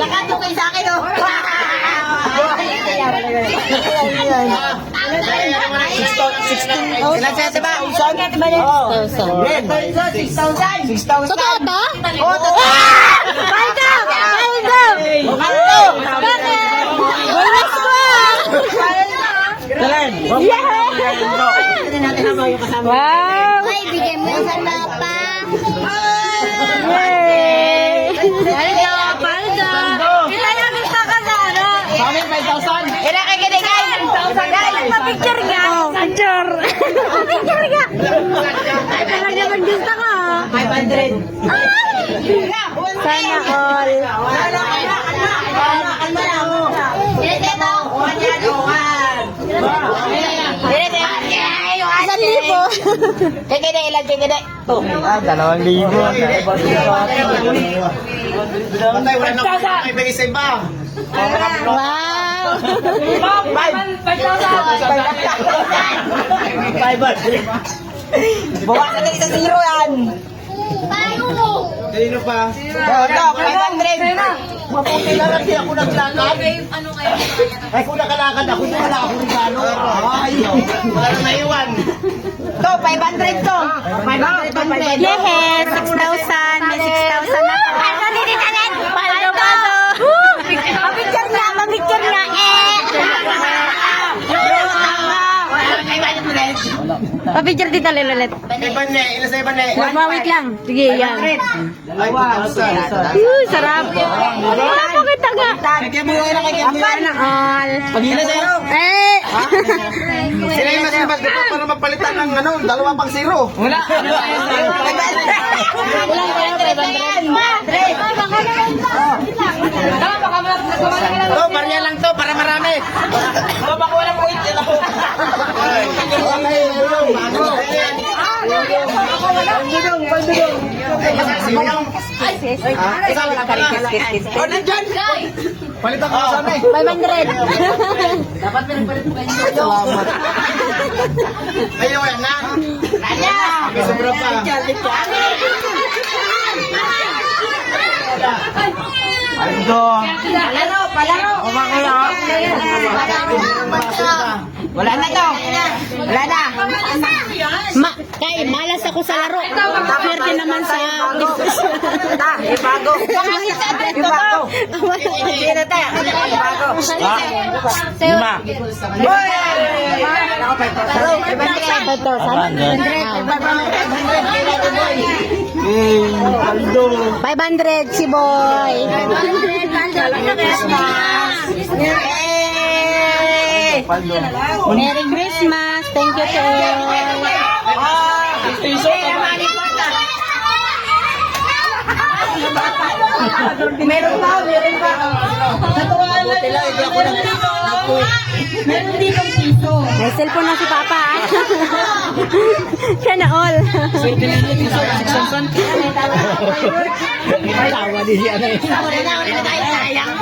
Nakatukay sa akin, oh. 16,000. Ilan siya, diba? 6,000. 6,000. Totoo ba? Oh, totoo. Paldo! Paldo! Paldo! Bakit? Bonus ko ah! Dalan. Wow! Ay, bigay mo yung salapa. Yay! Paldo! Paldo! Ilan yung gusto ka sa ano? Sa amin, 5,000. Ilan kay kinigay? 6,000 guys. Picture nga! Picture! Picture nga! Ay, talaga mag-gusto ko. 500. Sana all. Isang libo. Kikide, ilan kikide? 2,000. Wala na may bigay sa iba. Wow! 500. Bawasan na isang zero yan. Kanino pa? Ito, 500. Mabuti na lang di ako naglakad. Ay, kung nakalakad ako, di wala akong regalo. Ay, wala na naiwan. Ito, 500 to. 500. Yes! 6,000! May 6,000 na po. Paldo din ulit! Paldo! Paldo! Mapicture nga! Mapicture nga! Mapicture din ulit. Iban niya, ilan sa iban niya? Wait lang. Sige, yan. Ay, 2,000. Sarap. Pakita nga. Kaya mo yun, kaya mo yun. All. Pag-ila sa'yo. Sila yung mas para mapalitan ng ano, 2 pang 0. Wala. To, barya lang to, para marami. Ito, baka walang point. Yan ako. Oh, nandyan! Palitan ko sa amin. 500. Salamat. Ayaw yan na. May sobra pa. Aldo. Palaro. Wala na to. Wala na. Malas ako sa laro. Pwerte naman sa... Ibago. Ibago. Hindi na tayo. Ibago. Lima. Aldo. 500 si boy. 500. Merry Christmas. Thank you to Meron pa. Meron dito piso. May cellphone na si Papa. Siya na all. Tawa di siya na eh. Sayang.